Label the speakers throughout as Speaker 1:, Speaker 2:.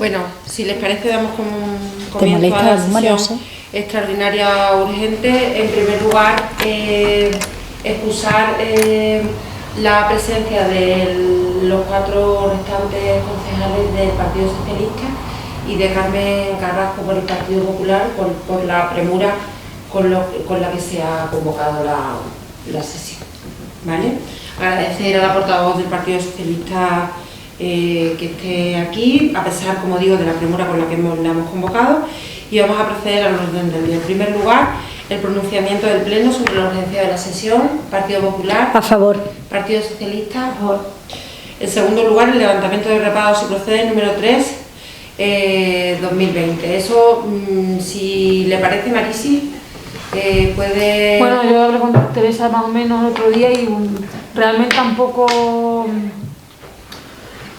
Speaker 1: Bueno, si les parece, damos comienzo a la sesión extraordinaria urgente. En primer lugar, excusar la presencia de los 4 restantes concejales del Partido Socialista y de Carmen Carrasco por el Partido Popular por la premura con la que se ha convocado la sesión. ¿Vale? Agradecer a la portavoz del Partido Socialista que esté aquí, a pesar, como digo, de la premura con la que la hemos convocado, y vamos a proceder al orden del día. En primer lugar, el pronunciamiento del Pleno sobre la urgencia de la sesión. Partido Popular.
Speaker 2: A favor.
Speaker 1: Partido Socialista. A favor. En segundo lugar, el levantamiento de reparo si procede, número 3, 2020. Eso, si le parece, Marisi, puede...
Speaker 3: Bueno, yo hablé con Teresa más o menos el otro día y realmente tampoco...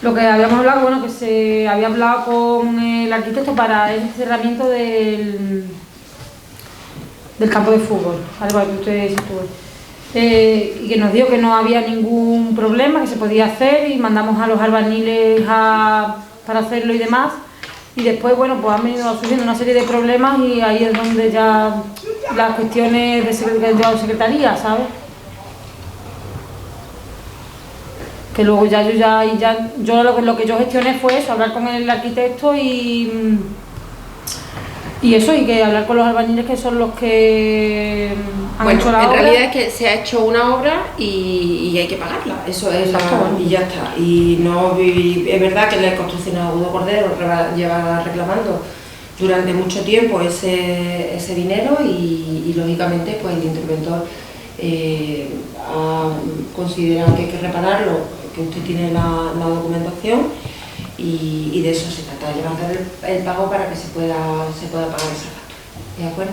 Speaker 3: Lo que habíamos hablado, bueno, que se había hablado con el arquitecto para el cerramiento del campo de fútbol, ¿vale? Para que usted sitúe. Y que nos dijo que no había ningún problema, que se podía hacer, y mandamos a los albañiles para hacerlo y demás. Y después, bueno, pues han venido surgiendo una serie de problemas y ahí es donde ya las cuestiones de secretaría, ¿sabes? Que luego yo lo que yo gestioné fue eso, hablar con el arquitecto y eso, y que hablar con los albañiles, que son los que han hecho la obra.
Speaker 1: En realidad es que se ha hecho una obra y hay que pagarla, eso es y ya está. Y es verdad que la construcción de Agudo Cordero lleva reclamando durante mucho tiempo ese dinero y lógicamente pues el interventor ha considerado que hay que repararlo, que usted tiene la documentación y de eso se trata, de levantar el pago para que se pueda pagar esa factura. ¿De acuerdo?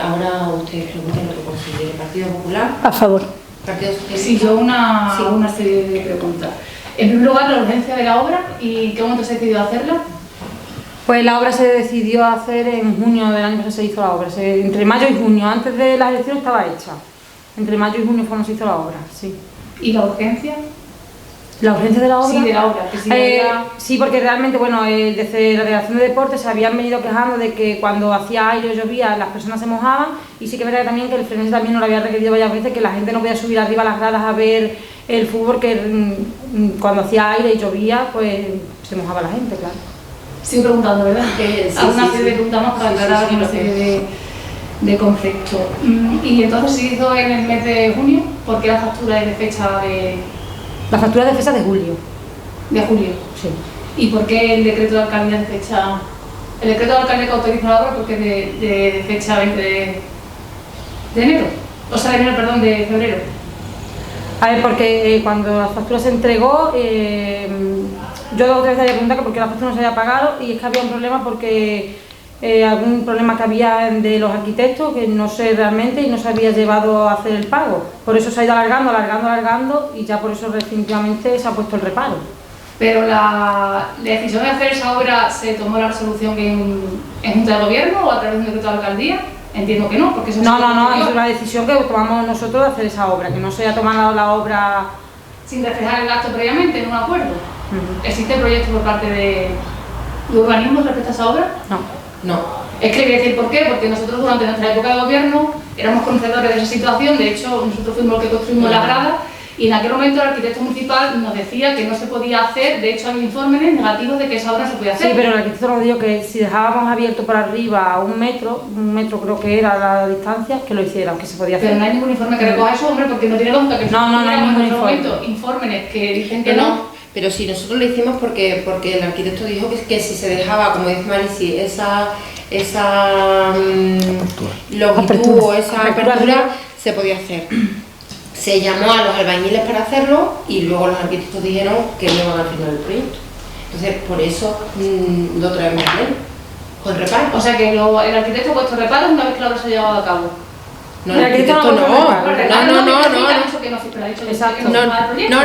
Speaker 1: Ahora usted pregunta lo que considere. Partido Popular.
Speaker 2: A favor.
Speaker 1: Partido Socialista.
Speaker 4: Sí, yo una serie de preguntas. En primer lugar, la urgencia de la obra y ¿qué momento se ha decidido hacerla?
Speaker 3: Pues la obra se decidió hacer en junio del año que se hizo la obra, entre mayo y junio. Antes de las elecciones estaba hecha. Entre mayo y junio fue cuando se hizo la obra, sí.
Speaker 4: ¿Y la urgencia?
Speaker 3: ¿La urgencia de la obra?
Speaker 4: Sí, de la obra.
Speaker 3: Sí, porque realmente, bueno, desde la Delegación de Deportes se habían venido quejando de que cuando hacía aire o llovía las personas se mojaban, y sí que es verdad también que el Frenés también nos lo había requerido varias veces, que la gente no podía subir arriba a las gradas a ver el fútbol, que cuando hacía aire y llovía, pues se mojaba la gente, claro.
Speaker 4: Sigo preguntando, ¿verdad? Una serie de preguntas más para aclarar una serie de conceptos. Y entonces se hizo en el mes de junio, porque la factura es de fecha de...
Speaker 3: La factura de fecha de julio.
Speaker 4: ¿De julio?
Speaker 3: Sí.
Speaker 4: ¿Y por qué el decreto de alcaldía de fecha... El decreto de alcaldía que autoriza la obra, porque de fecha 20 de enero? O sea, de enero, perdón, de febrero.
Speaker 3: A ver, porque cuando la factura se entregó, yo otra vez había preguntado que por qué la factura no se había pagado, y es que había un problema porque algún problema que había de los arquitectos, que no sé realmente, y no se había llevado a hacer el pago. Por eso se ha ido alargando, y ya por eso definitivamente se ha puesto el reparo.
Speaker 4: Pero la decisión de hacer esa obra, ¿se tomó la resolución en Junta de Gobierno o a través de un decreto de alcaldía? Entiendo que no, porque eso
Speaker 3: No, es una decisión que tomamos nosotros de hacer esa obra, que no se haya tomado la obra...
Speaker 4: Sin reflejar el gasto previamente en un acuerdo. ¿Existe proyecto por parte de urbanismo respecto a esa obra?
Speaker 1: No.
Speaker 4: Es que le voy a decir por qué, porque nosotros durante nuestra época de gobierno éramos conocedores de esa situación. De hecho, nosotros fuimos los que construimos la grada, y en aquel momento el arquitecto municipal nos decía que no se podía hacer. De hecho, hay informes negativos de que esa obra se podía hacer.
Speaker 3: Sí, pero el arquitecto nos dijo que si dejábamos abierto por arriba a un metro creo que era la distancia, que lo hicieran, que se podía hacer.
Speaker 4: Pero no hay ningún informe que recoja eso, hombre, porque no tiene lógica que
Speaker 3: no hay ningún informe.
Speaker 4: Informes que dicen que no.
Speaker 1: Pero sí, nosotros lo hicimos porque el arquitecto dijo que si se dejaba, como dice Marisi, esa longitud o esa apertura, se podía hacer. Se llamó a los albañiles para hacerlo y luego los arquitectos dijeron que no iban a firmar el proyecto. Entonces, por eso lo traemos bien, con reparo.
Speaker 4: O sea que el arquitecto ha puesto reparos una vez que la obra se ha llevado a cabo.
Speaker 1: No, el arquitecto no.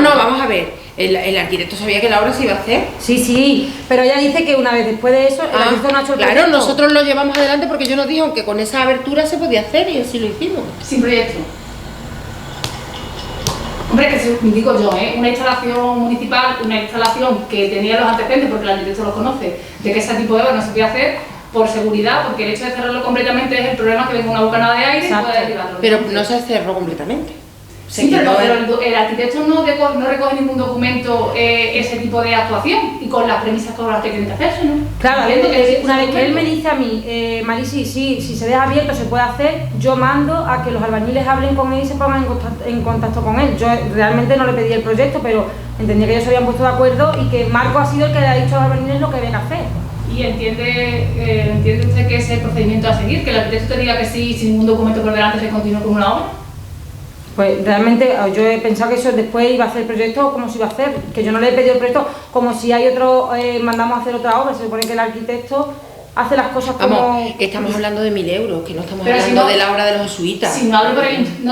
Speaker 1: No, vamos a ver. El arquitecto sabía que la obra se iba a hacer.
Speaker 3: Sí, pero ella dice que una vez después de eso, el arquitecto no ha hecho el proyecto.
Speaker 1: Claro, nosotros lo llevamos adelante porque ellos nos dijeron que con esa abertura se podía hacer y así lo hicimos.
Speaker 4: Sin proyecto. Hombre, que digo yo, una instalación municipal, una instalación que tenía los antecedentes, porque el arquitecto los conoce, de que ese tipo de obra no se puede hacer por seguridad, porque el hecho de cerrarlo completamente es el problema que venga una bocanada de aire y pueda derribarlo.
Speaker 1: Pero no se cerró completamente.
Speaker 4: Sí, pero el arquitecto no recoge ningún documento ese tipo de actuación y con las premisas con las que tiene que hacerse, ¿no?
Speaker 3: Claro, una vez que él me dice a mí, Marisi, si se deja abierto se puede hacer, yo mando a que los albañiles hablen con él y se pongan en contacto con él. Yo realmente no le pedí el proyecto, pero entendía que ellos se habían puesto de acuerdo y que Marco ha sido el que le ha dicho a los albañiles lo que deben hacer.
Speaker 4: ¿Y entiende usted que es el procedimiento a seguir? ¿Que el arquitecto te diga que sí, sin ningún documento por delante se continúe con una obra?
Speaker 3: Pues realmente yo he pensado que eso después iba a hacer el proyecto como se iba a hacer, que yo no le he pedido el proyecto como si hay otro, mandamos a hacer otra obra, se supone que el arquitecto hace las cosas como...
Speaker 1: Vamos, estamos hablando de 1.000 euros, que no estamos hablando de la obra de los jesuitas.
Speaker 4: Si no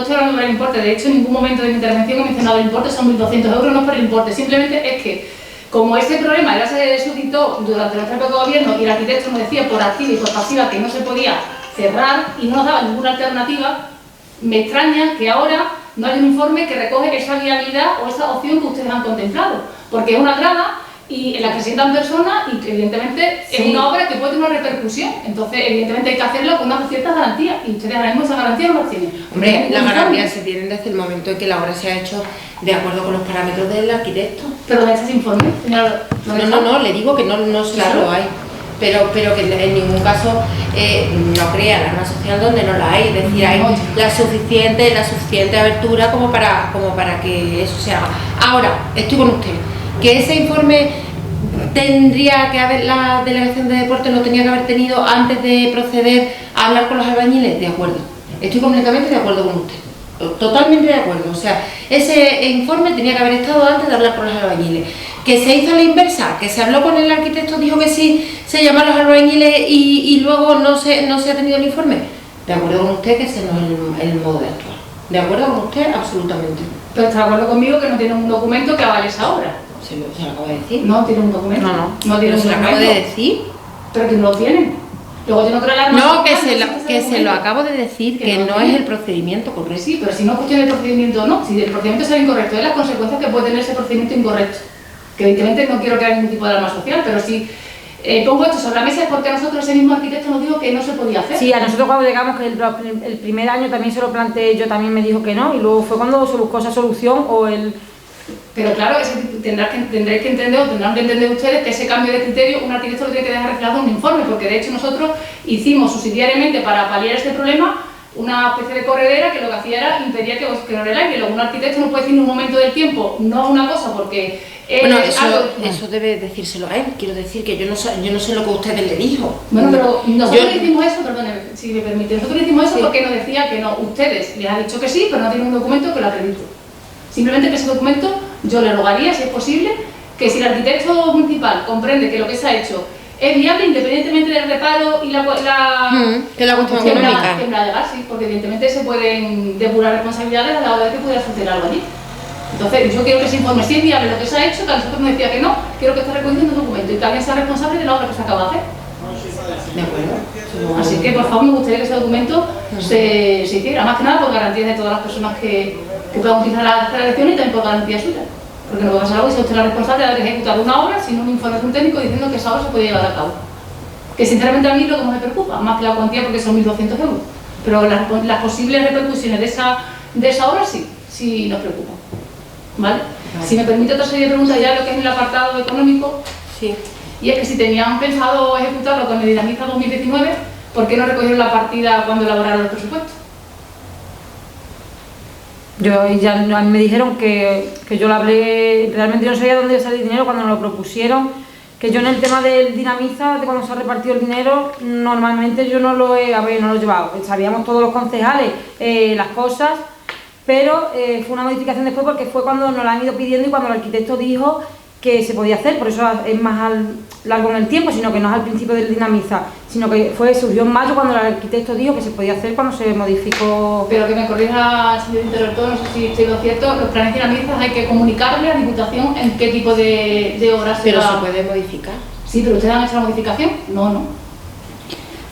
Speaker 4: estoy hablando por el importe, de hecho en ningún momento de mi intervención he mencionado el importe, son 1.200 euros, no es por el importe, simplemente es que como este problema ya se suscitó durante nuestro propio gobierno y el arquitecto nos decía por activa y por pasiva que no se podía cerrar y no nos daba ninguna alternativa, me extraña que ahora no haya un informe que recoge esa viabilidad o esa opción que ustedes han contemplado, porque es una grada y en la que se sientan personas y que evidentemente es una obra que puede tener una repercusión, entonces evidentemente hay que hacerlo con unas ciertas garantías y ustedes ahora mismo esas garantías no las tienen.
Speaker 1: Hombre, las garantías se tienen desde el momento en que la obra se ha hecho de acuerdo con los parámetros del arquitecto.
Speaker 4: ¿Pero dónde está ese informe, señora?
Speaker 1: No, le digo que no sé si lo hay. Pero que en ningún caso no crea alarma social donde no la hay, es decir, hay la suficiente abertura como para que eso se haga. Ahora, estoy con usted, que ese informe tendría que haber, la delegación de deportes lo tenía que haber tenido antes de proceder a hablar con los albañiles, de acuerdo, estoy completamente de acuerdo con usted. Totalmente de acuerdo, o sea, ese informe tenía que haber estado antes de hablar con los albañiles. Que se hizo a la inversa, que se habló con el arquitecto, dijo que sí, se llamaron los albañiles y luego no se ha tenido el informe. De acuerdo con usted que ese no es el modo de actuar. De acuerdo con usted, absolutamente.
Speaker 4: Pero está de acuerdo conmigo que no tiene un documento que avale esa obra.
Speaker 1: Se lo acabo de decir.
Speaker 4: No tiene un documento.
Speaker 1: No tiene un documento. Se lo acabo de decir.
Speaker 4: Pero que no lo tiene. Luego yo no creo la
Speaker 1: no, que se lo acabo de decir, que no es el procedimiento correcto.
Speaker 4: Sí, pero si no es cuestión del procedimiento o no, si el procedimiento es incorrecto, es las consecuencias que puede tener ese procedimiento incorrecto. Que evidentemente no quiero que haya ningún tipo de alarma social, pero si pongo esto sobre la mesa es porque a nosotros ese mismo arquitecto nos dijo que no se podía hacer.
Speaker 3: Sí, a nosotros cuando llegamos, que el primer año también se lo planteé yo, también me dijo que no, y luego fue cuando se buscó esa solución o el...
Speaker 4: Pero claro, tendréis que entender, o tendrán que entender ustedes que ese cambio de criterio un arquitecto lo tiene que dejar reflejado en un informe, porque de hecho nosotros hicimos subsidiariamente para paliar este problema una especie de corredera que lo que hacía era impedir que no el aire. Luego un arquitecto no puede decir en un momento del tiempo no una cosa porque...
Speaker 1: Bueno, eso debe decírselo a él, quiero decir que yo no sé lo que ustedes le dijo.
Speaker 4: Bueno, pero nosotros hicimos eso, perdóneme, si me permite, nosotros hicimos eso porque nos decía que no, ustedes les han dicho que sí, pero no tienen un documento que lo acredite. Simplemente que ese documento yo le rogaría, si es posible, que si el arquitecto municipal comprende que lo que se ha hecho es viable independientemente del reparo y
Speaker 1: que la cuestión económica.
Speaker 4: Que la legal, sí, porque evidentemente se pueden depurar responsabilidades a la hora de que pudiera suceder algo allí. Entonces, yo quiero que se informe si es viable lo que se ha hecho, que a nosotros nos decía que no, quiero que esté recogido en el documento y que alguien sea responsable de la obra que se acaba de hacer.
Speaker 1: De acuerdo.
Speaker 4: Así que, por favor, me gustaría que ese documento se hiciera, más que nada por garantías de todas las personas que puedan utilizar la elección y también por garantía suya. Porque no puede pasar algo y sea usted la responsable de haber ejecutado una obra sin un informe de un técnico diciendo que esa obra se puede llevar a cabo. Que sinceramente a mí lo que más me preocupa, más que la cuantía porque son 1.200 euros, pero las posibles repercusiones de esa obra sí nos preocupan. ¿Vale? Si me permite otra serie de preguntas ya lo que es el apartado económico,
Speaker 1: sí.
Speaker 4: Y es que si tenían pensado ejecutarlo con el Dinamiza 2019, ¿por qué no recogieron la partida cuando elaboraron el presupuesto?
Speaker 3: Ya me dijeron que yo lo hablé, realmente yo no sabía dónde iba a salir el dinero cuando nos lo propusieron, que yo en el tema del Dinamiza, de cuando se ha repartido el dinero, normalmente yo no lo he llevado, sabíamos todos los concejales las cosas, pero fue una modificación después porque fue cuando nos la han ido pidiendo y cuando el arquitecto dijo que se podía hacer, por eso es más largo en el tiempo, sino que no es al principio del Dinamiza, sino que surgió en mayo cuando el arquitecto dijo que se podía hacer cuando se modificó.
Speaker 4: Pero que me corrija, señor interventor, no sé si estoy lo cierto, los planes dinamizas hay que comunicarle a la Diputación en qué tipo de obras
Speaker 1: pero se puede modificar.
Speaker 4: Sí, pero ¿ustedes han hecho la modificación? No.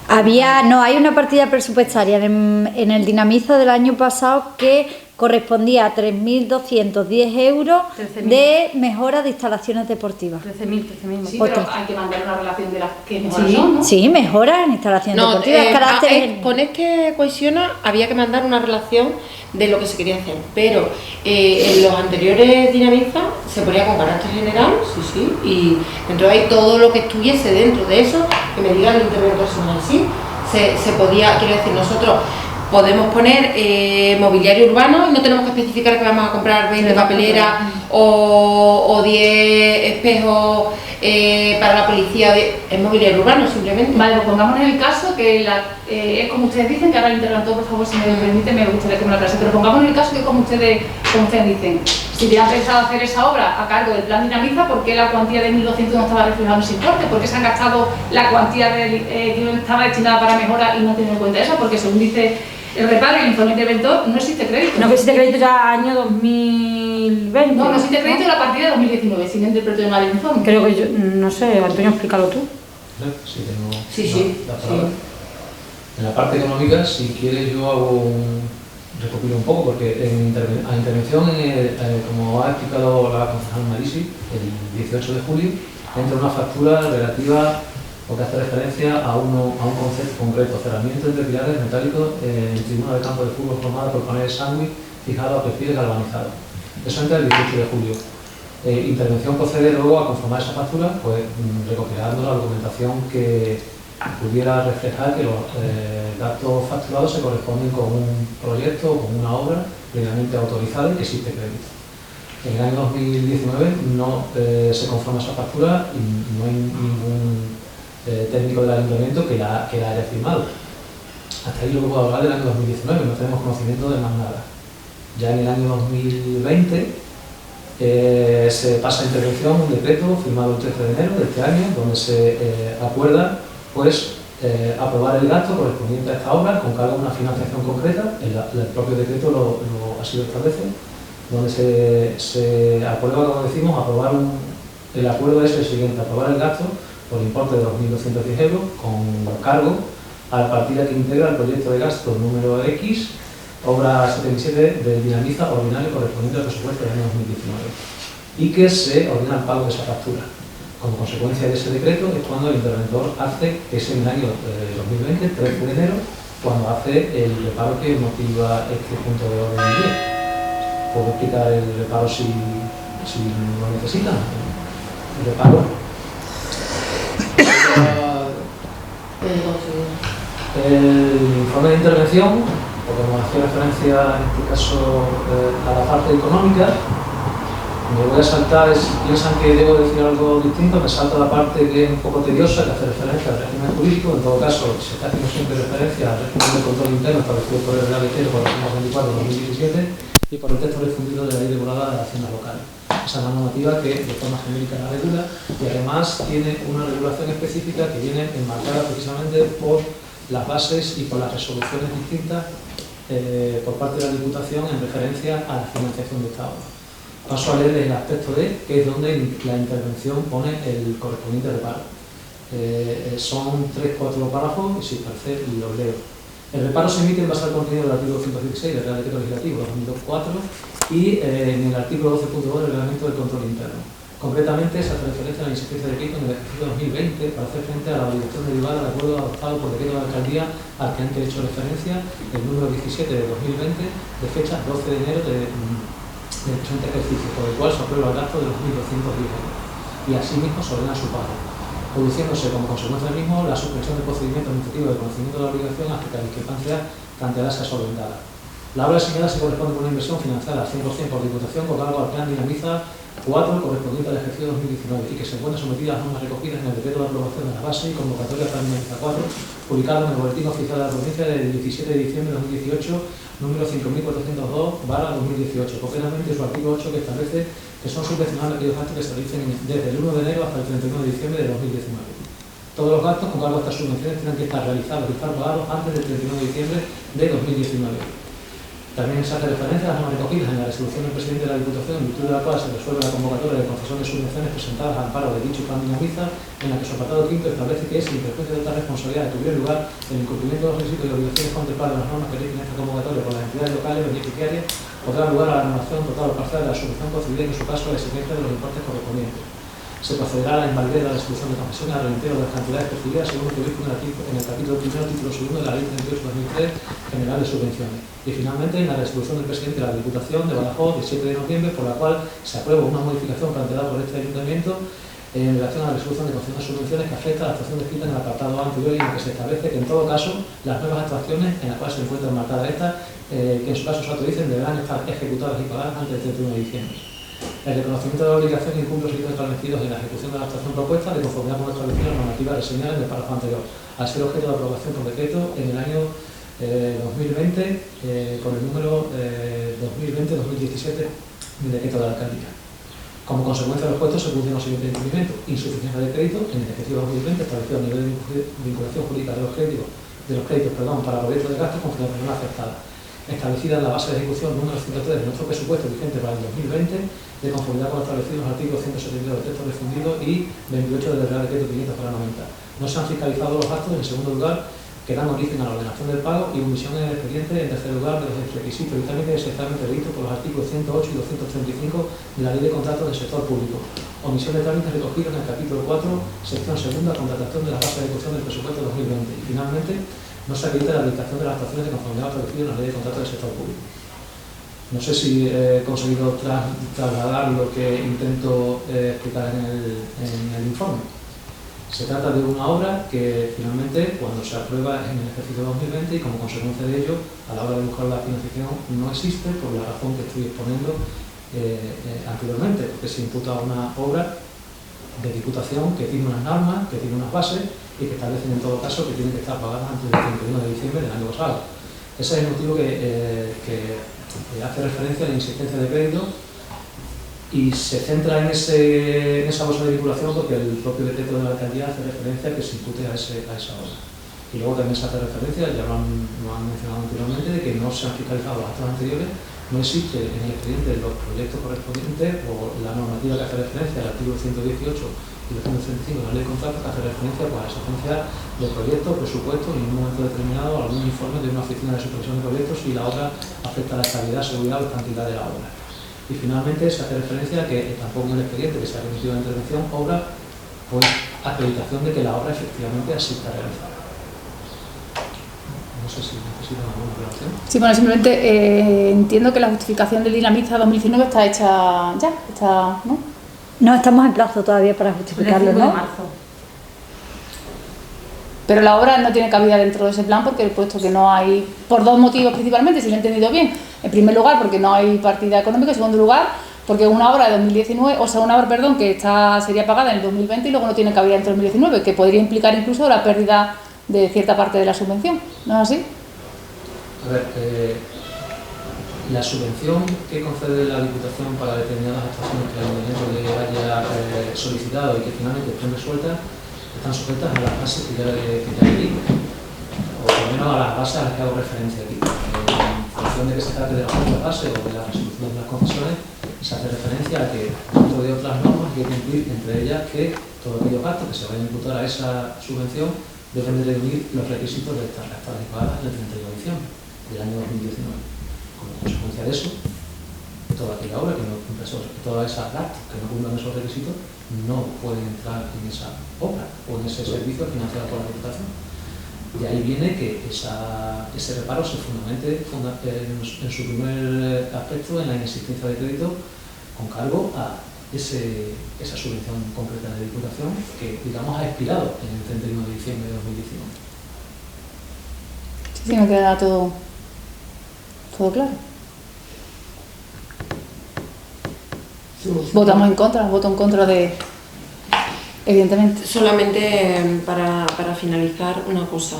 Speaker 2: Hay una partida presupuestaria en el Dinamiza del año pasado que correspondía a 3.210 euros
Speaker 3: 13.000.
Speaker 2: de mejora de instalaciones deportivas.
Speaker 3: 13.000.
Speaker 4: Sí,
Speaker 2: Pues
Speaker 4: pero
Speaker 2: tres.
Speaker 4: hay que mandar una relación de las que mejoras
Speaker 1: Sí.
Speaker 4: son, ¿no?
Speaker 2: Sí, mejora en instalaciones
Speaker 1: No,
Speaker 2: deportivas.
Speaker 1: con este Cohesiona había que mandar una relación de lo que se quería hacer, pero en los anteriores Dinamiza se ponía con carácter general, sí, y dentro de ahí todo lo que estuviese dentro de eso, que me diga el interventor si no es así, se podía, quiero decir, nosotros podemos poner mobiliario urbano y no tenemos que especificar que vamos a comprar 20 papeleras o 10 espejos para la policía, es mobiliario urbano simplemente.
Speaker 4: Vale, pues pongamos en el caso que es como ustedes dicen, que ahora el interventor, por favor, si me permite, me gustaría que me lo aclarase, pero pongamos en el caso que como ustedes dicen, si te han pensado hacer esa obra a cargo del plan Dinamiza, ¿por qué la cuantía de 1.200 no estaba reflejada en ese importe? ¿Por qué se han gastado la cuantía que estaba destinada para mejora y no tienen en cuenta eso? Porque según dice el reparo y el informe interventor, no existe crédito.
Speaker 3: No existe crédito ya año 2020.
Speaker 4: No existe crédito en la partida de 2019, si no interpreto mal el informe.
Speaker 3: Creo que yo, no sé, Antonio, explícalo tú.
Speaker 5: Sí, tengo
Speaker 1: Sí,
Speaker 5: la palabra. En la parte económica, si quieres, yo recopilo un poco, porque a intervención, como ha explicado la concejal Marisi, el 18 de julio, entra una factura relativa o que hace referencia a un concepto concreto: cerramiento entre pilares metálicos en tribuna de campo de fútbol formada por paneles sándwich fijado a perfiles galvanizados. Eso entra el 18 de julio. Intervención procede luego a conformar esa factura, pues recopilando la documentación que pudiera reflejar que los datos facturados se corresponden con un proyecto o con una obra previamente autorizada y que existe crédito. En el año 2019 no se conforma esa factura y no hay ningún técnico del ayuntamiento que la haya firmado. Hasta ahí lo que puedo hablar del año 2019, no tenemos conocimiento de más nada. Ya en el año 2020 se pasa a intervención un decreto firmado el 13 de enero de este año, donde se acuerda pues, aprobar el gasto correspondiente a esta obra con cargo a una financiación concreta. El propio decreto así lo establece, donde se aprueba, como decimos, el acuerdo es el siguiente: aprobar el gasto por importe de 2.210 euros con cargo a la partida que integra el proyecto de gasto número X, obra 77 del Dinamiza ordinario correspondiente al presupuesto del año 2019, y que se ordena el pago de esa factura. Como consecuencia de ese decreto es cuando el interventor hace, que es en el año 2020, 13 de enero, cuando hace el reparo que motiva este punto de orden del día. ¿Puedo explicar el reparo si lo necesitan? El reparo. El informe de intervención, porque como hacía referencia en este caso a la parte económica, me voy a saltar, si piensan que debo decir algo distinto, me salto la parte que es un poco tediosa, que hace referencia al régimen jurídico. En todo caso, se está haciendo siempre referencia al régimen de control interno establecido por el Real Decreto 424/2017 y por el texto refundido de la Ley Regulada de la Hacienda Local. Esa normativa que de forma genérica la regula y además tiene una regulación específica que viene enmarcada precisamente por las bases y por las resoluciones distintas por parte de la Diputación en referencia a la financiación de esta obra. Paso a leer el aspecto D, que es donde la intervención pone el correspondiente reparo. Son 3-4 párrafos y si parece los leo. El reparo se emite en base al contenido del artículo 116 del Real Decreto Legislativo 2004 y en el artículo 12.2 del Reglamento del Control Interno. Concretamente, se hace referencia a la insistencia de crédito en el ejercicio 2020 para hacer frente a la obligación derivada del acuerdo adoptado por decreto de la alcaldía al que antes he hecho referencia, el número 17 de 2020, de fecha 12 de enero del presente ejercicio, por el cual se aprueba el gasto de los 1.210 euros y asimismo se ordena su pago, produciéndose como consecuencia del mismo la suspensión del procedimiento administrativo de conocimiento de la obligación hasta que la discrepancia planteada sea solventada. La obra señalada se corresponde con una inversión financiada al 100% por Diputación con cargo al plan Dinamiza 4 correspondiente al ejercicio 2019 y que se encuentra sometida a las normas recogidas en el decreto de aprobación de la base y convocatoria para Dinamiza 4 publicado en el Boletín Oficial de la Provincia del 17 de diciembre de 2018, número 5402/2018, concretamente su artículo 8, que establece que son subvencionables aquellos gastos que se realicen desde el 1 de enero hasta el 31 de diciembre de 2019. Todos los gastos con cargo a estas subvenciones tienen que estar realizados y estar pagados antes del 31 de diciembre de 2019. También se hace referencia a las normas recogidas en la resolución del presidente de la Diputación, en virtud de la cual se resuelve la convocatoria de concesión de subvenciones presentadas al amparo de dicho plan Dinamiza, en la que su apartado quinto establece que si en perjuicio de tal responsabilidad tuviera lugar el incumplimiento de los requisitos y obligaciones contempladas en las normas que rigen esta convocatoria por las entidades autoridades locales beneficiarias podrá dar lugar a la renovación total o parcial de la subvención concedida y en su caso la exigencia de los importes correspondientes. Se procederá a la invalidez de la distribución de concesiones al reintegro de las cantidades percibidas según lo previsto en el capítulo primero, título segundo de la Ley 38/2003 General de Subvenciones. Y finalmente, en la resolución del presidente de la Diputación de Badajoz del 7 de noviembre, por la cual se aprueba una modificación planteada por este ayuntamiento en relación a la resolución de concesión de subvenciones que afecta a la actuación descrita en el apartado anterior y en que se establece que en todo caso las nuevas actuaciones en las cuales se encuentran marcadas estas, que en su caso se autoricen, deberán estar ejecutadas y pagadas antes del 31 de diciembre. El reconocimiento de la obligación incumple los requisitos establecidos en la ejecución de la actuación propuesta de conformidad con lo establecido en la normativa reseñada en el párrafo anterior, al ser objeto de aprobación por decreto en el año 2020 con el número 2020-2017 del decreto de la alcaldía. Como consecuencia de los puestos se producen los siguientes incumplimientos: insuficiencia de crédito en el ejercicio 2020 establecido a nivel de vinculación jurídica de los créditos para proyectos de gasto con financiación afectada, establecida en la base de ejecución número 103 de nuestro presupuesto vigente para el 2020, de conformidad con lo establecido en los artículos 172 del texto refundido y 28 del Real Decreto 500 para 90. No se han fiscalizado los actos, en segundo lugar, que dan origen a la ordenación del pago, y omisión en el expediente, en tercer lugar, de los requisitos y trámites excepcionalmente previstos por los artículos 108 y 235 de la Ley de Contratos del Sector Público. Omisión de trámites recogidos en el capítulo 4, sección segunda, contratación de la base de ejecución del presupuesto 2020. Y finalmente, no se acredita la habilitación de las actuaciones de conformidad establecidas en la Ley de Contratos del Sector Público. No sé si he conseguido trasladar lo que intento explicar en el informe. Se trata de una obra que finalmente, cuando se aprueba en el ejercicio 2020 y como consecuencia de ello, a la hora de buscar la financiación no existe por la razón que estoy exponiendo anteriormente, porque se imputa una obra de Diputación que tiene unas normas, que tiene unas bases y que establecen en todo caso que tiene que estar pagada antes del 31 de diciembre del año pasado. Ese es el motivo que hace referencia a la insistencia de crédito y se centra en esa bolsa de vinculación porque el propio decreto de la alcaldía hace referencia a que se impute a esa obra. Y luego también se hace referencia, ya lo han mencionado anteriormente, de que no se han fiscalizado los actos anteriores, no existe en el expediente los proyectos correspondientes o la normativa que hace referencia al artículo 118 y 235 de la Ley de Contratos que hace referencia a la existencia de proyectos, presupuestos y en un momento determinado algún informe de una oficina de supervisión de proyectos si la obra afecta a la estabilidad, seguridad o cantidad de la obra. Y finalmente se hace referencia a que tampoco en el expediente que se ha remitido a la intervención obra pues acreditación de que la obra efectivamente ha sido realizada. No sé si necesitan alguna relación.
Speaker 3: Sí, bueno, simplemente entiendo que la justificación del Dinamita 2019 está hecha ya, ¿no?
Speaker 2: No estamos en plazo todavía para justificarlo,
Speaker 3: El 5
Speaker 2: ¿no?
Speaker 3: de marzo. Pero la obra no tiene cabida dentro de ese plan porque puesto que no hay, por dos motivos principalmente, si lo he entendido bien. En primer lugar, porque no hay partida económica. En segundo lugar, porque es una obra de 2019, o sea, una obra, perdón, que sería pagada en el 2020 y luego no tiene cabida dentro del 2019, que podría implicar incluso la pérdida de cierta parte de la subvención. ¿No es así?
Speaker 5: A ver, la subvención que concede la Diputación para determinadas actuaciones que el ayuntamiento le haya solicitado y que finalmente estén resueltas, están sujetas a las bases que ya leí, o por lo menos a las bases a las que hago referencia aquí. En función de que se trate de la base o de la resolución de las concesiones, se hace referencia a que dentro de otras normas hay que cumplir, entre ellas que todos aquellos gastos que se vayan a imputar a esa subvención deben de reunir los requisitos de estar pagadas el 31 de diciembre del año 2019. Como consecuencia de eso, toda aquella obra que no cumpla todas esas gastos que no cumplan esos requisitos no pueden entrar en esa obra o en ese servicio financiado por la Diputación. De ahí viene que ese reparo se fundamente en su primer aspecto en la inexistencia de crédito con cargo a esa subvención concreta de Diputación que, digamos, ha expirado en el 31 de diciembre de 2019.
Speaker 3: Sí, me queda todo claro. Votamos en contra, voto en contra de... Evidentemente.
Speaker 1: Solamente para finalizar una cosa.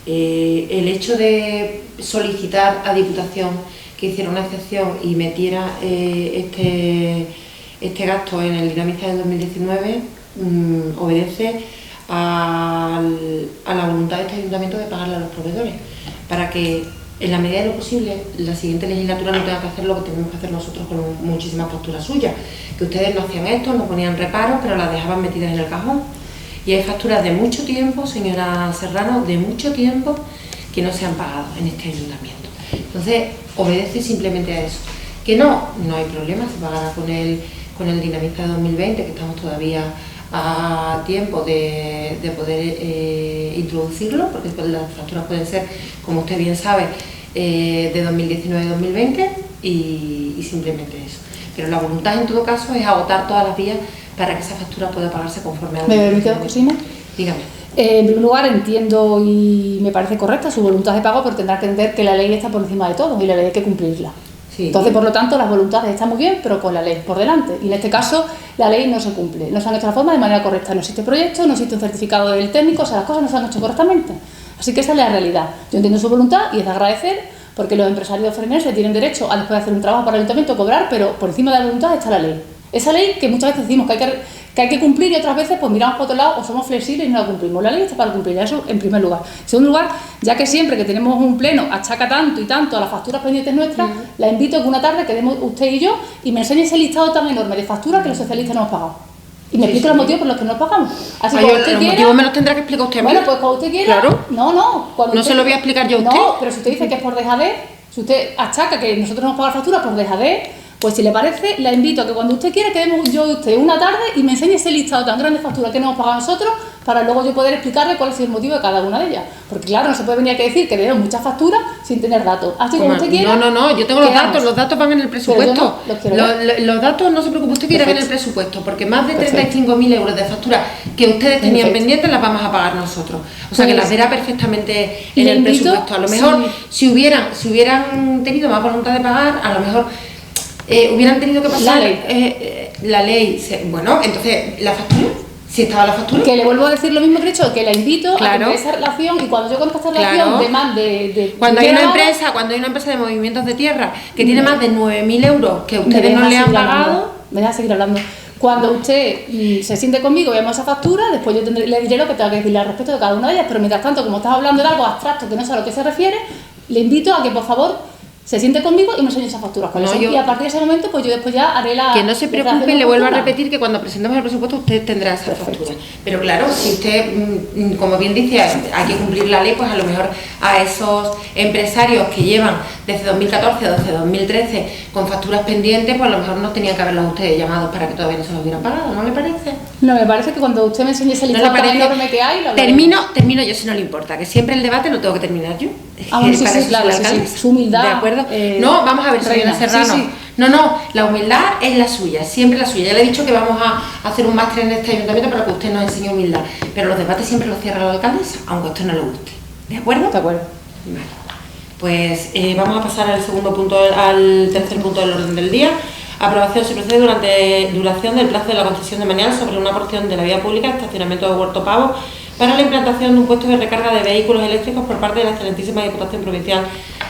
Speaker 1: El hecho de solicitar a Diputación que hiciera una excepción y metiera este gasto en el Dinamita del 2019 obedece a la voluntad de este ayuntamiento de pagarle a los proveedores, para que en la medida de lo posible la siguiente legislatura no tenga que hacer lo que tenemos que hacer nosotros con muchísimas facturas suyas, que ustedes no hacían esto, no ponían reparos, pero las dejaban metidas en el cajón. Y hay facturas de mucho tiempo, señora Serrano, de mucho tiempo que no se han pagado en este ayuntamiento. Entonces, obedece simplemente a eso. Que no hay problema, se pagará con el Dinamita de 2020, que estamos todavía a tiempo de poder introducirlo, porque las facturas pueden ser, como usted bien sabe, de 2019-2020 y simplemente eso. Pero la voluntad en todo caso es agotar todas las vías para que esa factura pueda pagarse conforme a la...
Speaker 2: ¿Me permite dos cositas?
Speaker 1: Dígame.
Speaker 2: En primer lugar, entiendo y me parece correcta su voluntad de pago, pero tendrá que entender que la ley está por encima de todo y la ley hay que cumplirla.
Speaker 1: Sí.
Speaker 2: Entonces, por lo tanto, las voluntades están muy bien, pero con la ley por delante. Y en este caso, la ley no se cumple. No se han hecho las formas de manera correcta. No existe proyecto, no existe un certificado del técnico, o sea, las cosas no se han hecho correctamente. Así que esa es la realidad. Yo entiendo su voluntad y es de agradecer, porque los empresarios freneses tienen derecho a, después de hacer un trabajo para el ayuntamiento, cobrar, pero por encima de la voluntad está la ley. Esa ley que muchas veces decimos que hay que cumplir y otras veces pues miramos para otro lado o somos flexibles y no la cumplimos. La ley está para cumplirla, eso en primer lugar. En segundo lugar, ya que siempre que tenemos un pleno achaca tanto y tanto a las facturas pendientes nuestras, la invito a que una tarde quedemos usted y yo y me enseñe ese listado tan enorme de facturas que los socialistas no hemos pagado. Y me explique los motivos por los que no pagamos. Así que cuando usted
Speaker 1: los
Speaker 2: quiera,
Speaker 1: motivos me los tendrá que explicar usted a mí.
Speaker 2: bueno, pues cuando usted quiera...
Speaker 1: Claro.
Speaker 2: No.
Speaker 1: No se lo voy a explicar yo a usted.
Speaker 2: No, pero si usted dice que es por dejadez, si usted achaca que nosotros no hemos pagado facturas por dejadez, pues si le parece, la invito a que cuando usted quiera quedemos yo y usted una tarde y me enseñe ese listado tan grande de facturas que no hemos pagado nosotros para luego yo poder explicarle cuál es el motivo de cada una de ellas. Porque claro, no se puede venir a decir que debemos muchas facturas sin tener datos. Así como usted quiera...
Speaker 1: No, yo tengo los datos van en el presupuesto. Los datos, no se preocupe usted que irán en el presupuesto, porque más de 35.000 euros de facturas que ustedes tenían pendientes las vamos a pagar nosotros. O sea que las verá perfectamente en el presupuesto. A lo mejor si hubieran tenido más voluntad de pagar, a lo mejor... hubieran tenido que pasar la ley, bueno, entonces la factura, si estaba la factura.
Speaker 2: Que le vuelvo a decir lo mismo que he dicho, que la invito a que esa relación, y cuando yo conozca esta relación de más de
Speaker 1: cuando hay una empresa de movimientos de tierra que tiene más de 9.000 euros que ustedes no le han pagado.
Speaker 2: Me deja seguir hablando. Cuando usted se siente conmigo y vemos esa factura, después yo le diré lo que tenga que decirle al respecto de cada una de ellas, pero mientras tanto, como estás hablando de algo abstracto que no sé a lo que se refiere, le invito a que por favor se siente conmigo y me enseñe esas facturas. Y a partir de ese momento, pues yo después ya haré la...
Speaker 1: Que no se preocupe, le vuelvo a repetir que cuando presentemos el presupuesto usted tendrá esas facturas. Pero claro, si usted, como bien dice, hay que cumplir la ley, pues a lo mejor a esos empresarios que llevan desde 2014 o desde 2013 con facturas pendientes, pues a lo mejor no tenían que haberlos ustedes llamados para que todavía no se los hubieran pagado, ¿no le parece?
Speaker 2: No, me parece que cuando usted me enseñe ese listado tan enorme que hay...
Speaker 1: Termino yo si no le importa, que siempre el debate lo tengo que terminar yo.
Speaker 2: Claro, su humildad.
Speaker 1: ¿De acuerdo? No, vamos a ver, señora Serrano. Sí. No, la humildad es la suya, siempre la suya. Ya le he dicho que vamos a hacer un máster en este ayuntamiento para que usted nos enseñe humildad. Pero los debates siempre los cierra la alcaldesa, aunque a usted no le guste. ¿De acuerdo?
Speaker 2: De acuerdo.
Speaker 1: Vale. Pues vamos a pasar al tercer punto del orden del día. Aprobación se procede durante duración del plazo de la concesión de manual sobre una porción de la vía pública, estacionamiento de Huerto Pavo, para la implantación de un puesto de recarga de vehículos eléctricos por parte de la excelentísima Diputación Provincial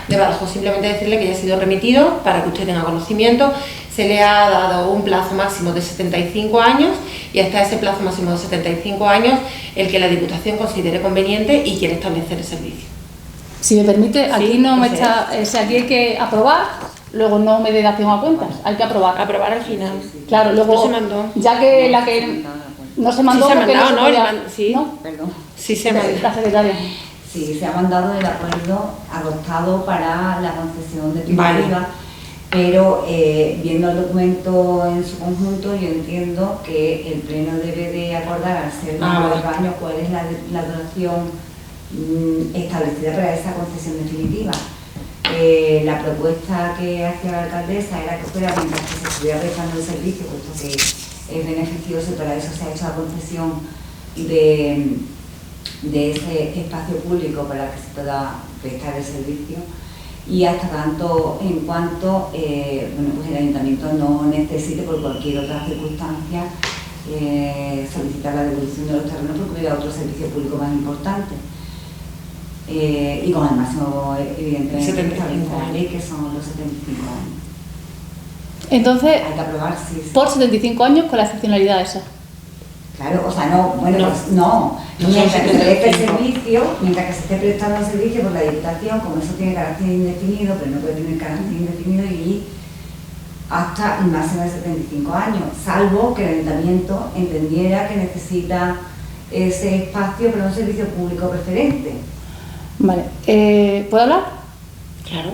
Speaker 1: de Badajoz. Simplemente decirle que ya ha sido remitido para que usted tenga conocimiento. Se le ha dado un plazo máximo de 75 años y hasta ese plazo máximo de 75 años el que la Diputación considere conveniente y quiere establecer el servicio.
Speaker 2: Si me permite, aquí no me está, aquí hay que aprobar, luego no me dé dación a cuentas, hay que aprobar.
Speaker 1: Aprobar al final.
Speaker 2: Claro, luego,
Speaker 1: no se mandó.
Speaker 2: Ya que la que no se mandó,
Speaker 1: sí se ha mandado,
Speaker 2: no,
Speaker 1: sí.
Speaker 2: ¿No?
Speaker 6: Perdón.
Speaker 1: Sí se ha mandado.
Speaker 2: La secretaria.
Speaker 6: Sí, se ha mandado el acuerdo adoptado para la concesión de privativa, pero viendo el documento en su conjunto, yo entiendo que el Pleno debe de acordar, al ser de 2 años, cuál es la duración establecida para esa concesión definitiva. La propuesta que hacía la alcaldesa era que fuera mientras que se estuviera prestando el servicio, puesto que es beneficioso y para eso se ha hecho la concesión de ese espacio público para que se pueda prestar el servicio, y hasta tanto en cuanto pues el ayuntamiento no necesite por cualquier otra circunstancia solicitar la devolución de los terrenos porque hubiera otro servicio público más importante. Y con el máximo, evidentemente, establece la ley, que son los 75 años.
Speaker 2: Entonces,
Speaker 6: hay que aprobar, sí.
Speaker 2: Por 75 años con la excepcionalidad esa.
Speaker 6: Claro, o sea, no, bueno, no. Pues no. Mientras que se preste el servicio, mientras que se esté prestando el servicio por la Diputación, como eso tiene carácter indefinido, pero no puede tener carácter indefinido, y hasta el máximo de 75 años, salvo que el ayuntamiento entendiera que necesita ese espacio para un servicio público preferente.
Speaker 2: Vale, ¿puedo hablar?
Speaker 1: Claro.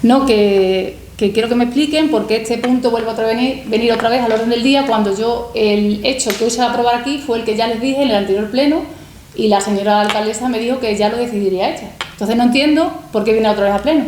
Speaker 2: No, que quiero que me expliquen por qué este punto vuelve a venir otra vez al orden del día, cuando yo, el hecho que hoy se va a aprobar aquí fue el que ya les dije en el anterior pleno, y la señora alcaldesa me dijo que ya lo decidiría ella. Entonces no entiendo por qué viene otra vez a pleno.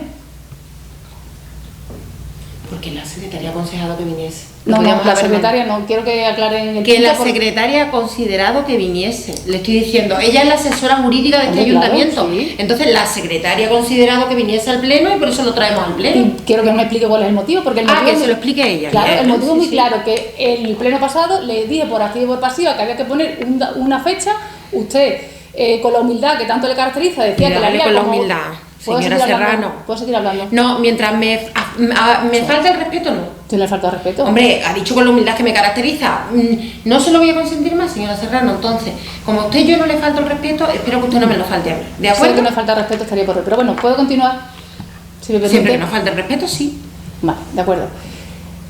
Speaker 1: Porque la secretaria ha aconsejado que viniese.
Speaker 2: No, la secretaria no, quiero que aclaren el
Speaker 1: que
Speaker 2: punto.
Speaker 1: La secretaria ha considerado que viniese, le estoy diciendo, ella es la asesora jurídica de este ayuntamiento,
Speaker 2: claro, sí.
Speaker 1: Entonces la secretaria ha considerado que viniese al pleno y por eso lo traemos al pleno.
Speaker 2: Y quiero que me explique cuál es el motivo, porque el motivo
Speaker 1: que se lo explique ella.
Speaker 2: Claro,
Speaker 1: bien,
Speaker 2: el motivo es muy
Speaker 1: sí.
Speaker 2: claro, que el pleno pasado le dije por activa y por pasiva que había que poner una fecha, usted con la humildad que tanto le caracteriza decía que la haría
Speaker 1: con la
Speaker 2: como...
Speaker 1: humildad,
Speaker 2: ¿Puedo
Speaker 1: señora
Speaker 2: seguir hablando?
Speaker 1: Serrano.
Speaker 2: ¿Puedo seguir hablando?
Speaker 1: No, mientras me falta el respeto, no.
Speaker 2: ¿Te le falta respeto?
Speaker 1: Hombre, ha dicho con la humildad que me caracteriza. No se lo voy a consentir más, señora Serrano. Entonces, como a usted yo no le falto el respeto, espero que usted no me lo falte a mí. ¿De acuerdo?
Speaker 2: Sé que no falta respeto, estaría por... Pero bueno, ¿puedo continuar? Si me permite.
Speaker 1: Siempre que nos falte el respeto, sí.
Speaker 2: Vale, de acuerdo.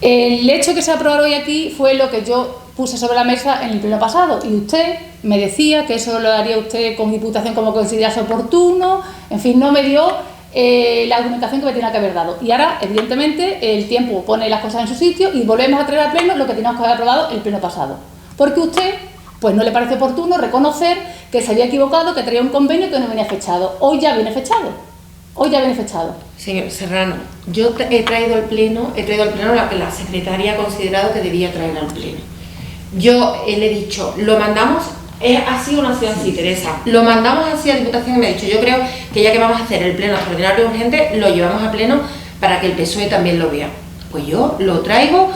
Speaker 2: El hecho que se va a aprobar hoy aquí fue lo que yo puse sobre la mesa en el pleno pasado, y usted me decía que eso lo haría usted con Diputación como considerase oportuno, en fin, no me dio la argumentación que me tenía que haber dado. Y ahora, evidentemente, el tiempo pone las cosas en su sitio y volvemos a traer al pleno lo que teníamos que haber aprobado el pleno pasado. Porque usted, pues no le parece oportuno reconocer que se había equivocado, que traía un convenio que no venía fechado. Hoy ya viene fechado. Hoy ya viene fechado.
Speaker 1: Señor Serrano, yo he traído al pleno lo que la secretaria ha considerado que debía traer al pleno. Yo le he dicho, lo mandamos, ha sido una ciudad así, Teresa, lo mandamos así a Diputación y me ha dicho, yo creo que ya que vamos a hacer el pleno extraordinario urgente, lo llevamos a pleno para que el PSOE también lo vea. Pues yo lo traigo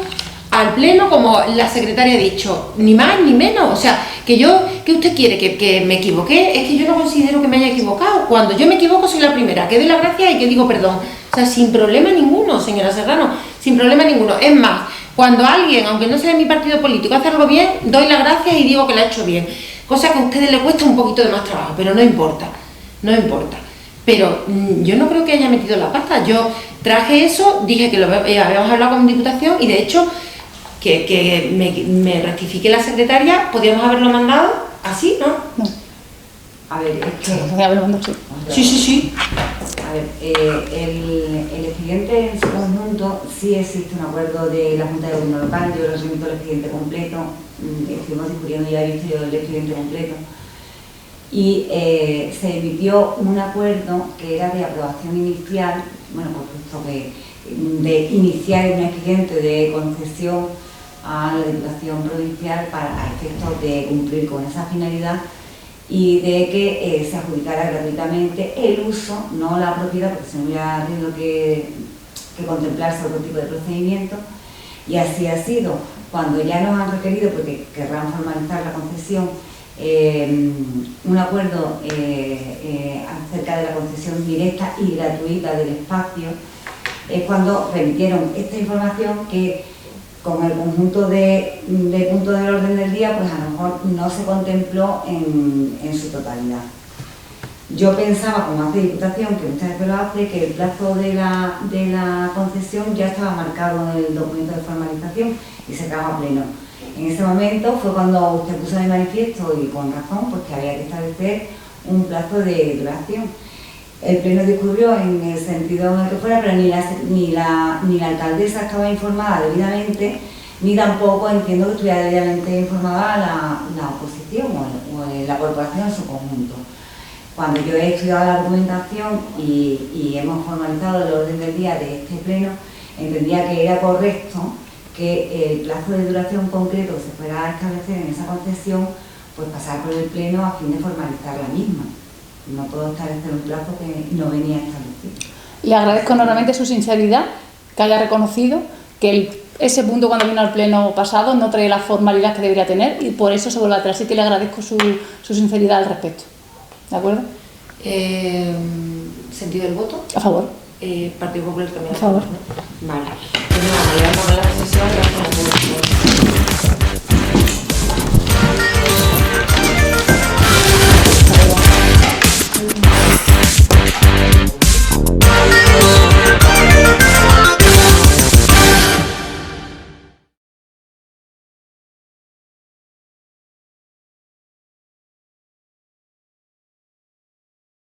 Speaker 1: al pleno como la secretaria ha dicho, ni más ni menos. O sea, que usted quiere que me equivoqué, es que yo no considero que me haya equivocado. Cuando yo me equivoco soy la primera que doy las gracias y que digo perdón. O sea, sin problema ninguno, señora Serrano, sin problema ninguno. Es más, cuando alguien, aunque no sea de mi partido político, hace algo bien, doy las gracias y digo que lo ha hecho bien. Cosa que a ustedes les cuesta un poquito de más trabajo, pero no importa, no importa. Pero yo no creo que haya metido la pata. Yo traje eso, dije que lo habíamos hablado con Diputación y de hecho que me rectifique la secretaria, podíamos haberlo mandado así, ¿no?
Speaker 2: No.
Speaker 6: A ver, es que...
Speaker 1: Sí.
Speaker 6: A ver, el expediente en su conjunto sí existe un acuerdo de la Junta de Gobierno Local, yo les remito el expediente completo, estuvimos discutiendo ya he visto el expediente completo, y se emitió un acuerdo que era de aprobación inicial, bueno, por supuesto que de iniciar un expediente de concesión a la Diputación Provincial a efectos de cumplir con esa finalidad y de que se adjudicara gratuitamente el uso, no la propiedad, porque se me hubiera tenido que contemplarse otro tipo de procedimiento, y así ha sido. Cuando ya nos han requerido, porque querrán formalizar la concesión, un acuerdo acerca de la concesión directa y gratuita del espacio, es cuando remitieron esta información que con el conjunto de puntos del orden del día, pues a lo mejor no se contempló en su totalidad. Yo pensaba, como hace Diputación, que muchas veces lo hace, que el plazo de la concesión ya estaba marcado en el documento de formalización y se acaba a pleno. En ese momento fue cuando usted puso de manifiesto, y con razón, pues que había que establecer un plazo de duración. El pleno discurrió en el sentido en el que fuera, pero ni la alcaldesa estaba informada debidamente, ni tampoco entiendo que estuviera debidamente informada la oposición o la corporación en su conjunto. Cuando yo he estudiado la documentación y hemos formalizado el orden del día de este pleno, entendía que era correcto que el plazo de duración concreto que se fuera a establecer en esa concesión, pues pasar por el pleno a fin de formalizar la misma. No puedo establecer un plazo que no venía establecido.
Speaker 2: Le agradezco enormemente su sinceridad, que haya reconocido que ese punto cuando vino al pleno pasado no trae la formalidad que debería tener y por eso se vuelve a traer. Así que le agradezco su sinceridad al respecto. ¿De acuerdo?
Speaker 1: ¿Sentido del voto?
Speaker 2: A favor.
Speaker 1: Partido Popular también.
Speaker 2: A favor.
Speaker 1: ¿No? Vale. Pues nada, ya vamos a la sesión.